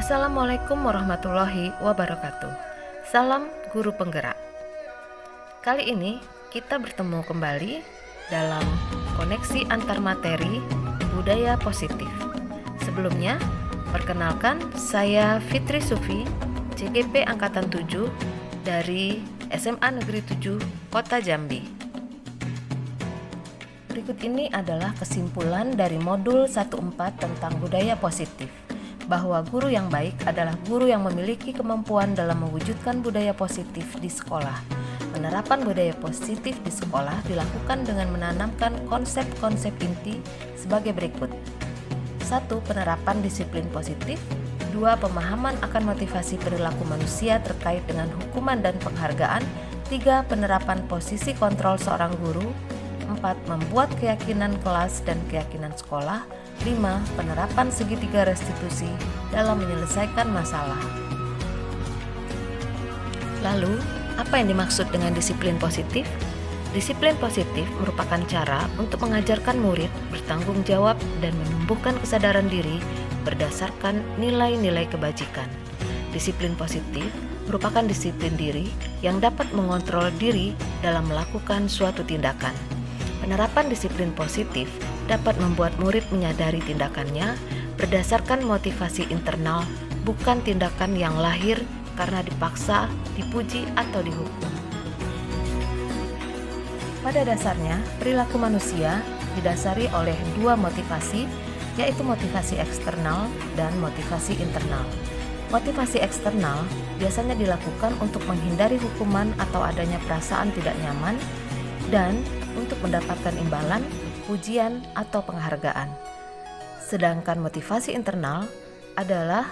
Assalamualaikum warahmatullahi wabarakatuh. Salam guru penggerak. Kali ini kita bertemu kembali dalam koneksi antar materi budaya positif. Sebelumnya, perkenalkan saya Fitri Sufi, CGP Angkatan 7 dari SMA Negeri 7 Kota Jambi. Berikut ini adalah kesimpulan dari modul 1.4 tentang budaya positif, bahwa guru yang baik adalah guru yang memiliki kemampuan dalam mewujudkan budaya positif di sekolah. Penerapan budaya positif di sekolah dilakukan dengan menanamkan konsep-konsep inti sebagai berikut. 1. Penerapan disiplin positif. 2. Pemahaman akan motivasi perilaku manusia terkait dengan hukuman dan penghargaan. 3. Penerapan posisi kontrol seorang guru. 4. Membuat keyakinan kelas dan keyakinan sekolah. 5. Penerapan segitiga restitusi dalam menyelesaikan masalah. Lalu, apa yang dimaksud dengan disiplin positif? Disiplin positif merupakan cara untuk mengajarkan murid bertanggung jawab dan menumbuhkan kesadaran diri berdasarkan nilai-nilai kebajikan. Disiplin positif merupakan disiplin diri yang dapat mengontrol diri dalam melakukan suatu tindakan. Penerapan disiplin positif dapat membuat murid menyadari tindakannya berdasarkan motivasi internal, bukan tindakan yang lahir karena dipaksa, dipuji, atau dihukum. Pada dasarnya, perilaku manusia didasari oleh dua motivasi, yaitu motivasi eksternal dan motivasi internal. Motivasi eksternal biasanya dilakukan untuk menghindari hukuman atau adanya perasaan tidak nyaman dan untuk mendapatkan imbalan, pujian, atau penghargaan. Sedangkan motivasi internal adalah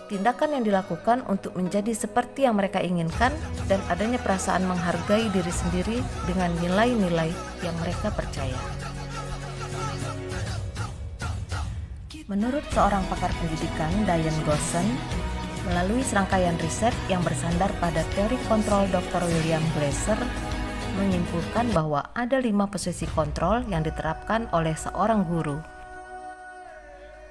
tindakan yang dilakukan untuk menjadi seperti yang mereka inginkan dan adanya perasaan menghargai diri sendiri dengan nilai-nilai yang mereka percaya. Menurut seorang pakar pendidikan, Diane Gosson, melalui serangkaian riset yang bersandar pada teori kontrol Dr. William Glasser, menyimpulkan bahwa ada 5 posisi kontrol yang diterapkan oleh seorang guru.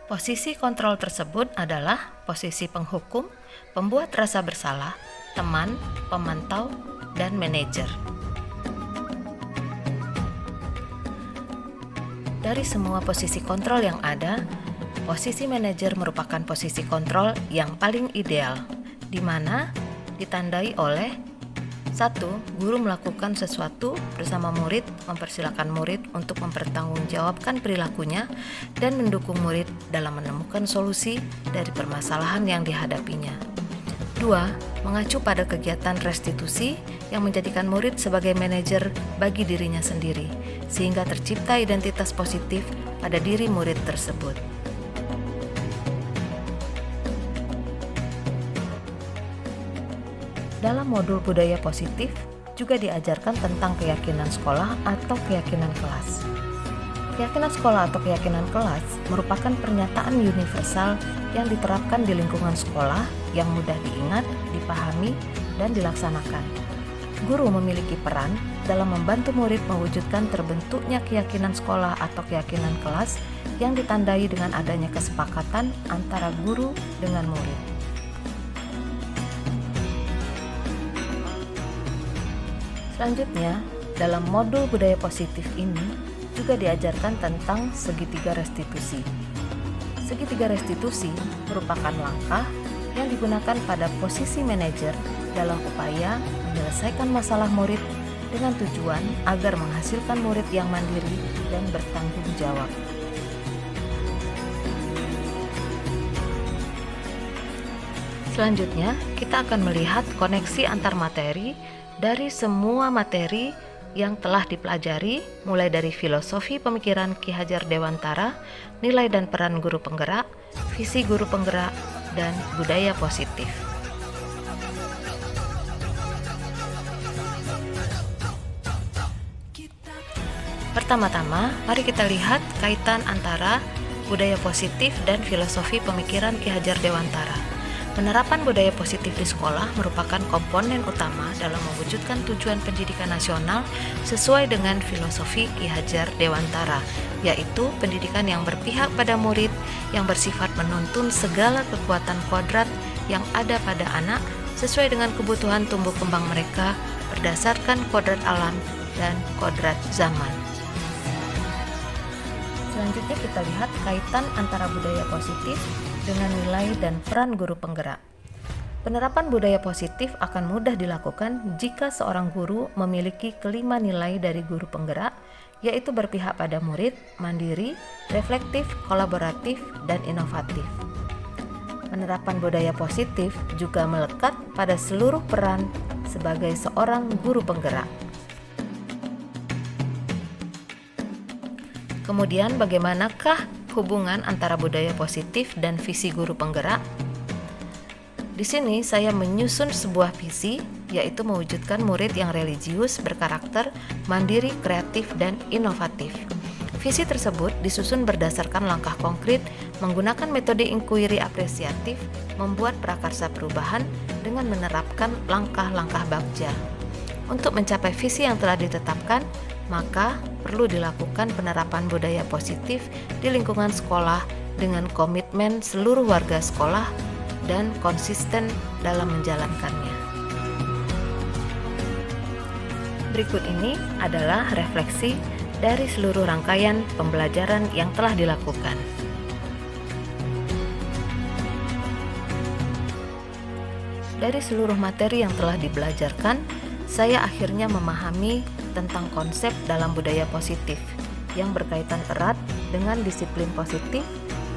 Posisi kontrol tersebut adalah posisi penghukum, pembuat rasa bersalah, teman, pemantau, dan manajer. Dari semua posisi kontrol yang ada, posisi manajer merupakan posisi kontrol yang paling ideal, di mana ditandai oleh 1. Guru melakukan sesuatu bersama murid, mempersilakan murid untuk mempertanggungjawabkan perilakunya dan mendukung murid dalam menemukan solusi dari permasalahan yang dihadapinya. 2. Mengacu pada kegiatan restitusi yang menjadikan murid sebagai manajer bagi dirinya sendiri, sehingga tercipta identitas positif pada diri murid tersebut. Dalam modul budaya positif juga diajarkan tentang keyakinan sekolah atau keyakinan kelas. Keyakinan sekolah atau keyakinan kelas merupakan pernyataan universal yang diterapkan di lingkungan sekolah yang mudah diingat, dipahami, dan dilaksanakan. Guru memiliki peran dalam membantu murid mewujudkan terbentuknya keyakinan sekolah atau keyakinan kelas yang ditandai dengan adanya kesepakatan antara guru dengan murid. Selanjutnya, dalam modul budaya positif ini juga diajarkan tentang segitiga restitusi. Segitiga restitusi merupakan langkah yang digunakan pada posisi manajer dalam upaya menyelesaikan masalah murid dengan tujuan agar menghasilkan murid yang mandiri dan bertanggung jawab. Selanjutnya, kita akan melihat koneksi antar materi dari semua materi yang telah dipelajari, mulai dari filosofi pemikiran Ki Hajar Dewantara, nilai dan peran guru penggerak, visi guru penggerak, dan budaya positif. Pertama-tama, mari kita lihat kaitan antara budaya positif dan filosofi pemikiran Ki Hajar Dewantara. Penerapan budaya positif di sekolah merupakan komponen utama dalam mewujudkan tujuan pendidikan nasional sesuai dengan filosofi Ki Hajar Dewantara, yaitu pendidikan yang berpihak pada murid, yang bersifat menuntun segala kekuatan kodrat yang ada pada anak sesuai dengan kebutuhan tumbuh kembang mereka berdasarkan kodrat alam dan kodrat zaman. Selanjutnya kita lihat kaitan antara budaya positif dengan nilai dan peran guru penggerak. Penerapan budaya positif akan mudah dilakukan jika seorang guru memiliki kelima nilai dari guru penggerak, yaitu berpihak pada murid, mandiri, reflektif, kolaboratif, dan inovatif. Penerapan budaya positif juga melekat pada seluruh peran sebagai seorang guru penggerak. Kemudian bagaimanakah hubungan antara budaya positif dan visi guru penggerak? Di sini saya menyusun sebuah visi, yaitu mewujudkan murid yang religius, berkarakter, mandiri, kreatif, dan inovatif. Visi tersebut disusun berdasarkan langkah konkret, menggunakan metode inquiry apresiatif, membuat prakarsa perubahan dengan menerapkan langkah-langkah bagja. Untuk mencapai visi yang telah ditetapkan, maka perlu dilakukan penerapan budaya positif di lingkungan sekolah dengan komitmen seluruh warga sekolah dan konsisten dalam menjalankannya. Berikut ini adalah refleksi dari seluruh rangkaian pembelajaran yang telah dilakukan. Dari seluruh materi yang telah dibelajarkan, saya akhirnya memahami tentang konsep dalam budaya positif yang berkaitan erat dengan disiplin positif,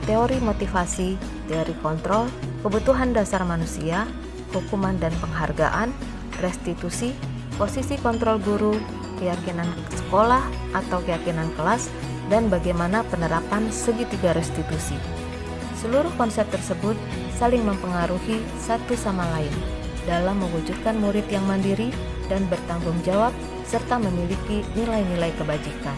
teori motivasi, teori kontrol, kebutuhan dasar manusia, hukuman dan penghargaan, restitusi, posisi kontrol guru, keyakinan sekolah atau keyakinan kelas, dan bagaimana penerapan segitiga restitusi. Seluruh konsep tersebut saling mempengaruhi satu sama lain dalam mewujudkan murid yang mandiri dan bertanggung jawab serta memiliki nilai-nilai kebajikan.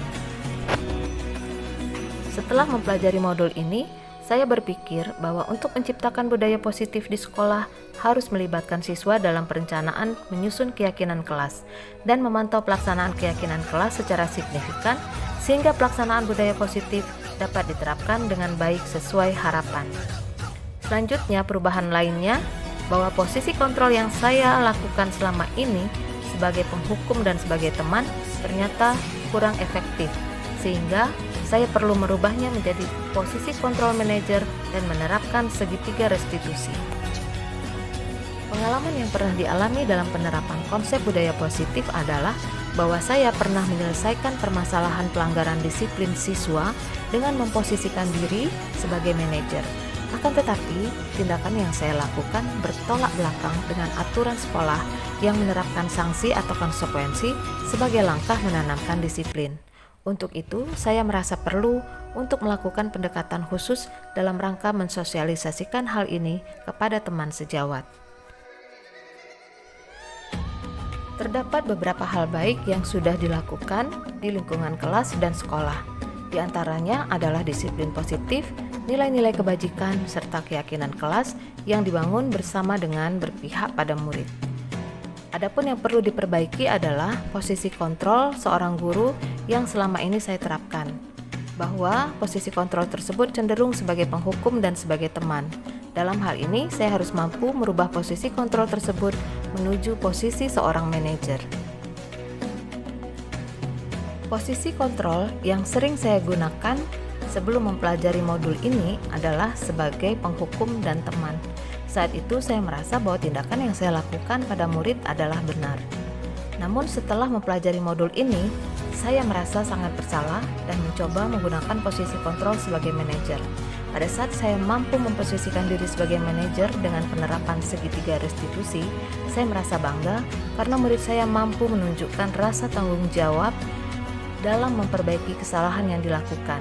Setelah mempelajari modul ini, saya berpikir bahwa untuk menciptakan budaya positif di sekolah harus melibatkan siswa dalam perencanaan menyusun keyakinan kelas dan memantau pelaksanaan keyakinan kelas secara signifikan sehingga pelaksanaan budaya positif dapat diterapkan dengan baik sesuai harapan. Selanjutnya, perubahan lainnya bahwa posisi kontrol yang saya lakukan selama ini sebagai penghukum dan sebagai teman ternyata kurang efektif, sehingga saya perlu merubahnya menjadi posisi kontrol manajer dan menerapkan segitiga restitusi. Pengalaman yang pernah dialami dalam penerapan konsep budaya positif adalah bahwa saya pernah menyelesaikan permasalahan pelanggaran disiplin siswa dengan memposisikan diri sebagai manajer. Akan tetapi, tindakan yang saya lakukan bertolak belakang dengan aturan sekolah yang menerapkan sanksi atau konsekuensi sebagai langkah menanamkan disiplin. Untuk itu, saya merasa perlu untuk melakukan pendekatan khusus dalam rangka mensosialisasikan hal ini kepada teman sejawat. Terdapat beberapa hal baik yang sudah dilakukan di lingkungan kelas dan sekolah. Di antaranya adalah disiplin positif, nilai-nilai kebajikan, serta keyakinan kelas yang dibangun bersama dengan berpihak pada murid. Adapun yang perlu diperbaiki adalah posisi kontrol seorang guru yang selama ini saya terapkan, bahwa posisi kontrol tersebut cenderung sebagai penghukum dan sebagai teman. Dalam hal ini, saya harus mampu merubah posisi kontrol tersebut menuju posisi seorang manajer. Posisi kontrol yang sering saya gunakan sebelum mempelajari modul ini adalah sebagai penghukum dan teman. Saat itu saya merasa bahwa tindakan yang saya lakukan pada murid adalah benar. Namun setelah mempelajari modul ini, saya merasa sangat bersalah dan mencoba menggunakan posisi kontrol sebagai manajer. Pada saat saya mampu memposisikan diri sebagai manajer dengan penerapan segitiga restitusi, saya merasa bangga karena murid saya mampu menunjukkan rasa tanggung jawab dalam memperbaiki kesalahan yang dilakukan.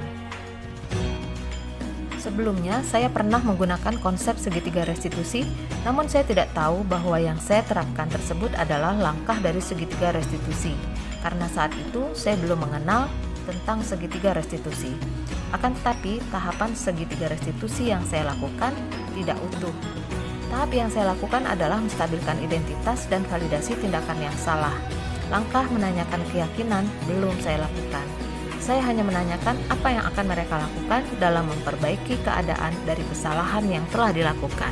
Sebelumnya, saya pernah menggunakan konsep segitiga restitusi, namun saya tidak tahu bahwa yang saya terapkan tersebut adalah langkah dari segitiga restitusi, karena saat itu saya belum mengenal tentang segitiga restitusi. Akan tetapi, tahapan segitiga restitusi yang saya lakukan tidak utuh. Tahap yang saya lakukan adalah menstabilkan identitas dan validasi tindakan yang salah. Langkah menanyakan keyakinan belum saya lakukan. Saya hanya menanyakan apa yang akan mereka lakukan dalam memperbaiki keadaan dari kesalahan yang telah dilakukan.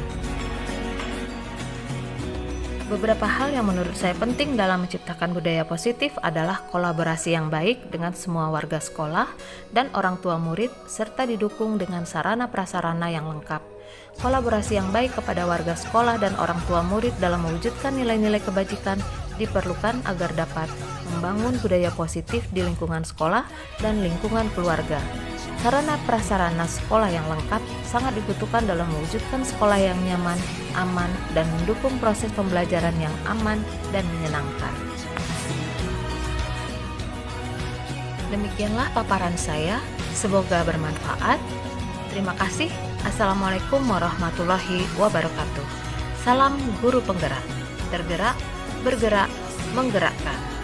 Beberapa hal yang menurut saya penting dalam menciptakan budaya positif adalah kolaborasi yang baik dengan semua warga sekolah dan orang tua murid, serta didukung dengan sarana prasarana yang lengkap. Kolaborasi yang baik kepada warga sekolah dan orang tua murid dalam mewujudkan nilai-nilai kebajikan diperlukan agar dapat membangun budaya positif di lingkungan sekolah dan lingkungan keluarga. Sarana prasarana sekolah yang lengkap sangat dibutuhkan dalam mewujudkan sekolah yang nyaman, aman, dan mendukung proses pembelajaran yang aman dan menyenangkan. Demikianlah paparan saya, semoga bermanfaat. Terima kasih. Assalamualaikum warahmatullahi wabarakatuh. Salam guru penggerak, tergerak, bergerak, menggerakkan.